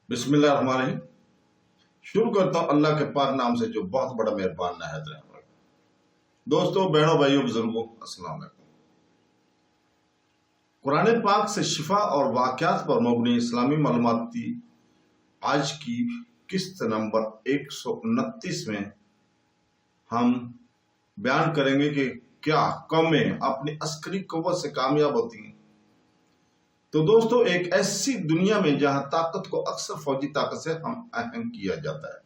بسم اللہ الرحمن الرحیم۔ شروع کرتا ہوں اللہ کے پاک نام سے جو بہت بڑا مہربان نہایت رحم والا۔ دوستوں، بہنوں، بھائیوں، بزرگوں، السلام علیکم۔ قرآن پاک سے شفا اور واقعات پر مبنی اسلامی معلوماتی آج کی قسط نمبر 129 میں ہم بیان کریں گے کہ کیا قومیں اپنی عسکری قوت سے کامیاب ہوتی ہیں۔ تو دوستو، ایک ایسی دنیا میں جہاں طاقت کو اکثر فوجی طاقت سے ہم آہنگ کیا جاتا ہے،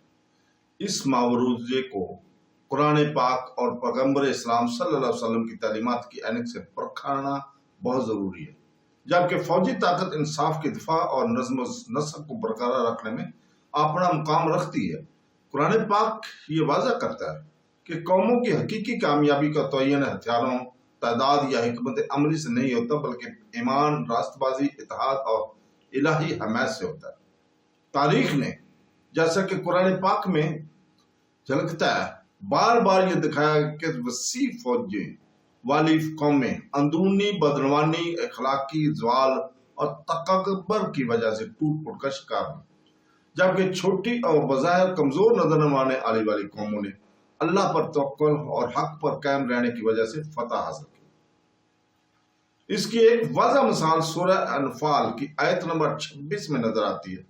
اس معروضے کو قرآن پاک اور پیغمبر اسلام صلی اللہ علیہ وسلم کی تعلیمات کی عینک سے پرکھنا بہت ضروری ہے۔ جبکہ فوجی طاقت انصاف کے دفاع اور نظم و نسق کو برقرار رکھنے میں اپنا مقام رکھتی ہے، قرآن پاک یہ واضح کرتا ہے کہ قوموں کی حقیقی کامیابی کا تعین ہتھیاروں، تعداد یا حکمت عملی سے نہیں ہوتا، بلکہ ایمان، راست بازی، اتحاد اور الہی حمایت سے ہوتا ہے۔ تاریخ نے، جیسا کہ قرآن پاک میں جھلکتا ہے، بار بار یہ دکھایا کہ وسیع فوجیں والی قومیں اندرونی بدعنوانی، اخلاقی زوال اور تکبر کی وجہ سے ٹوٹ پھوٹ کا شکار ہوئی، جبکہ چھوٹی اور بظاہر کمزور نظر آنے والی قوموں نے اللہ پر توکل اور حق پر قائم رہنے کی وجہ سے فتح حاصل کی۔ اس کی ایک واضح مثال سورہ انفال کی آیت نمبر 26 میں نظر آتی ہے،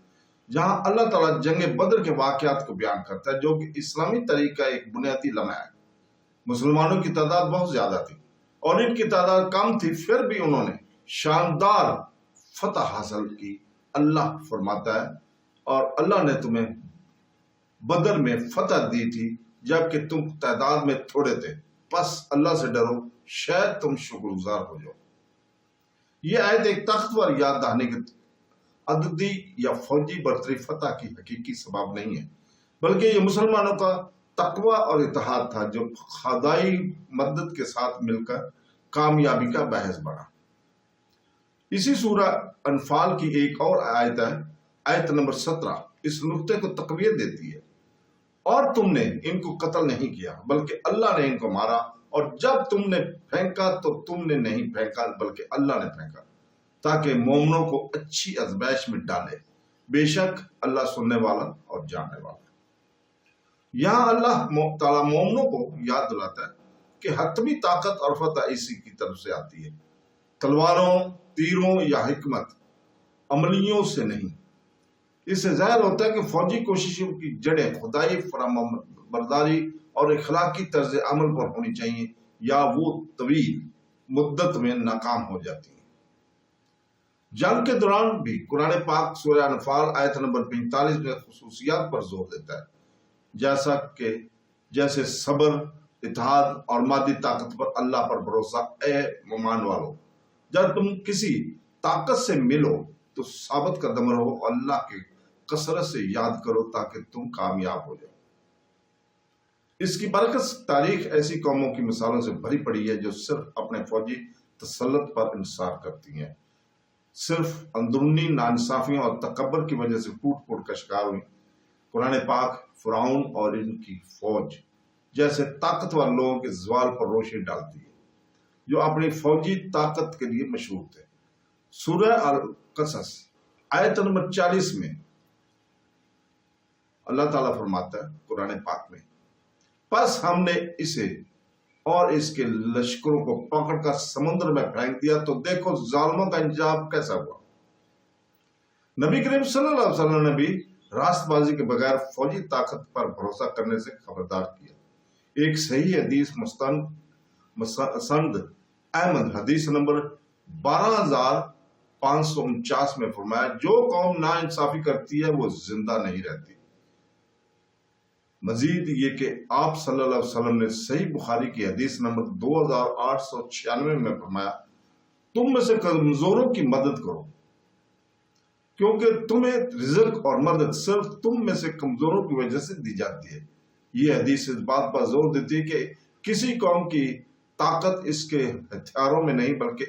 جہاں اللہ تعالیٰ جنگ بدر کے واقعات کو بیان کرتا ہے، جو کہ اسلامی تاریخ کا ایک بنیادی لمحہ ہے۔ مسلمانوں کی تعداد بہت زیادہ تھی اور ان کی تعداد کم تھی، پھر بھی انہوں نے شاندار فتح حاصل کی۔ اللہ فرماتا ہے، اور اللہ نے تمہیں بدر میں فتح دی تھی جبکہ تم تعداد میں تھوڑے تھے، پس اللہ سے ڈرو، شاید تم شکر گزار ہو جاؤ۔ یہ آیت ایک طاقتور یاد دہانی کی عددی یا فوجی برتری فتح کی حقیقی سبب نہیں ہے، بلکہ یہ مسلمانوں کا تقوی اور اتحاد تھا جو خدائی مدد کے ساتھ مل کر کامیابی کا باعث بنا۔ اسی سورہ انفال کی ایک اور آیت ہے، آیت نمبر 17، اس نقطے کو تقویت دیتی ہے، اور تم نے ان کو قتل نہیں کیا بلکہ اللہ نے ان کو مارا، اور جب تم نے پھینکا تو تم نے نہیں پھینکا بلکہ اللہ نے پھینکا، تاکہ مومنوں کو اچھی آزمائش میں ڈالے، بے شک اللہ سننے والا اور جاننے والا۔ یہاں اللہ تعالیٰ مومنوں کو یاد دلاتا ہے کہ حتمی طاقت اور فتح اسی کی طرف سے آتی ہے، تلواروں، تیروں یا حکمت عملیوں سے نہیں۔ اس سے ظاہر ہوتا ہے کہ فوجی کوششوں کی جڑیں خدائی فرمان برداری اور اخلاقی طرز عمل پر ہونی چاہیے، یا وہ طویل مدت میں ناکام ہو جاتی ہیں۔ جنگ کے دوران بھی قرآن پاک سورہ انفال آیت نمبر 45 میں خصوصیات پر زور دیتا ہے، جیسے صبر، اتحاد اور مادی طاقت پر اللہ پر بھروسہ۔ اے ایمان والو، جب تم کسی طاقت سے ملو تو ثابت قدم رہو، اللہ کے کثرت سے یاد کرو تاکہ تم کامیاب ہو جاؤ۔ اس کی برعکس تاریخ ایسی قوموں کی مثالوں سے بھری پڑی ہے جو صرف اپنے فوجی تسلط پر انحصار کرتی ہیں، صرف اندرونی ناانصافیوں اور تکبر کی وجہ سے ٹوٹ پھوٹ کا شکار ہوئی۔ قرآن پاک فرعون اور ان کی فوج جیسے طاقتور لوگوں کے زوال پر روشنی ڈالتی ہے، جو اپنی فوجی طاقت کے لیے مشہور تھے۔ سورہ القصص آیت نمبر 40 میں اللہ تعالیٰ فرماتا ہے قرآن پاک میں، پس ہم نے اسے اور اس کے لشکروں کو پکڑ کر سمندر میں پھینک دیا، تو دیکھو ظالموں کا انجام کیسا ہوا۔ نبی کریم صلی اللہ علیہ وسلم نے بھی راست بازی کے بغیر فوجی طاقت پر بھروسہ کرنے سے خبردار کیا۔ ایک صحیح حدیث مسند احمد حدیث نمبر 12549 میں فرمایا، جو قوم ناانصافی کرتی ہے وہ زندہ نہیں رہتی۔ مزید یہ کہ آپ صلی اللہ علیہ وسلم نے صحیح بخاری کی حدیث نمبر 2896 میں فرمایا، تم میں سے کمزوروں کی مدد کرو، کیونکہ تمہیں رزق اور مدد صرف تم میں سے کمزوروں کی وجہ سے دی جاتی ہے۔ یہ حدیث اس بات پر زور دیتی ہے کہ کسی قوم کی طاقت اس کے ہتھیاروں میں نہیں بلکہ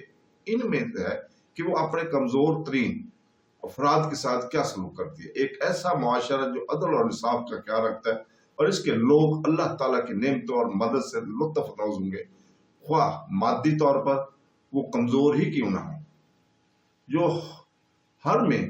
ان میں ہے کہ وہ اپنے کمزور ترین افراد کے ساتھ کیا سلوک کرتی ہے۔ ایک ایسا معاشرہ جو عدل اور انصاف کا خیال رکھتا ہے اور اس کے لوگ اللہ تعالیٰ کی نعمتوں اور مدد سے لطف اندوز ہوں گے، خواہ مادی طور پر وہ کمزور ہی کیوں نہ ہوں۔ جو ہر میں